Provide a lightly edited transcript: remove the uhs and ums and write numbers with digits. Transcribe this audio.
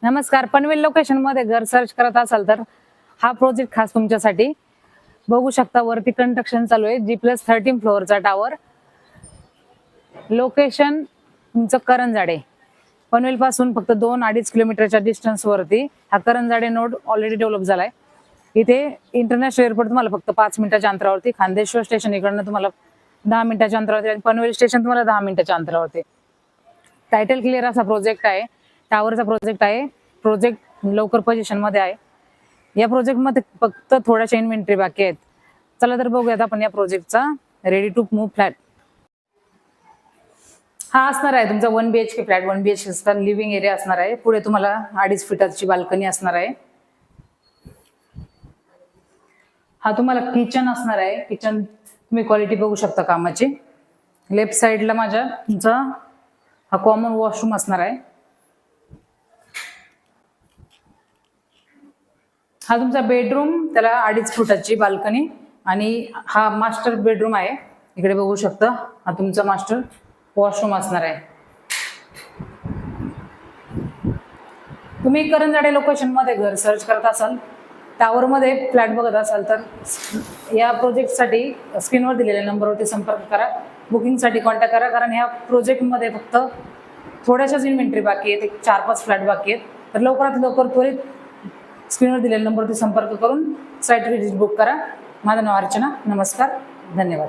नमस्कार. पनवेल लोकेशन मध्ये घर सर्च करत असाल तर हा प्रोजेक्ट खास तुमच्यासाठी. बघू शकता वरती कंस्ट्रक्शन चालू आहे. G+13 फ्लोअरचा tower. लोकेशन तुमचं करंजाडे. पनवेल पासून फक्त 2-2.5 किलोमीटरच्या डिस्टन्स वरती हा करंजाडे नोड ऑलरेडी डेव्हलप झालाय. इथे इंटरनॅशनल एअरपोर्ट तुम्हाला फक्त 5 मिनिटाच्या अंतरावरती, खांदेश्वर स्टेशन इकडनं तुम्हाला 10 मिनिटाच्या अंतरावरती आणि पनवेल स्टेशन तुम्हाला 10 मिनिटाच्या अंतरावरती. टायटल क्लिअर असा प्रोजेक्ट आहे. टावरचा प्रोजेक्ट आहे. प्रोजेक्ट लवकर पोझिशन मध्ये आहे. या प्रोजेक्ट मध्ये फक्त थोड्याशा इन्व्हेंटरी बाकी आहेत. चला तर बघूयात आपण या प्रोजेक्टचा रेडी टू मूव्ह फ्लॅट. हा असणार आहे तुमचा 1 BHK flat. 1 BHK living area असणार आहे. पुढे तुम्हाला 2.5 फुटाची बाल्कनी असणार आहे. हा तुम्हाला किचन असणार आहे. किचन तुम्ही क्वालिटी बघू शकता कामाची. लेफ्ट साइडला माझ्या तुमचा हा कॉमन वॉशरूम असणार आहे. हा तुमचा बेडरूम, त्याला 2.5 फुटाची बाल्कनी आणि हा मास्टर बेडरूम आहे. इकडे बघू शकता हा तुमचा मास्टर वॉशरूम असणार आहे. तुम्ही करंजाडे लोकेशन मध्ये घर सर्च करत असाल, टावर मध्ये फ्लॅट बघत असाल तर या प्रोजेक्टसाठी स्क्रीनवर दिलेल्या नंबरवरती संपर्क करा. बुकिंगसाठी कॉन्टॅक्ट करा. कारण ह्या प्रोजेक्टमध्ये फक्त थोड्याशाच इन्व्हेंटरी बाकी आहेत. 4-5 फ्लॅट बाकी आहेत. तर लवकरात लवकर त्वरित स्क्रीनवर दिलेल्या नंबरवरती संपर्क करून साईट व्हिजिट बुक करा. माझं नाव अर्चना. नमस्कार. धन्यवाद.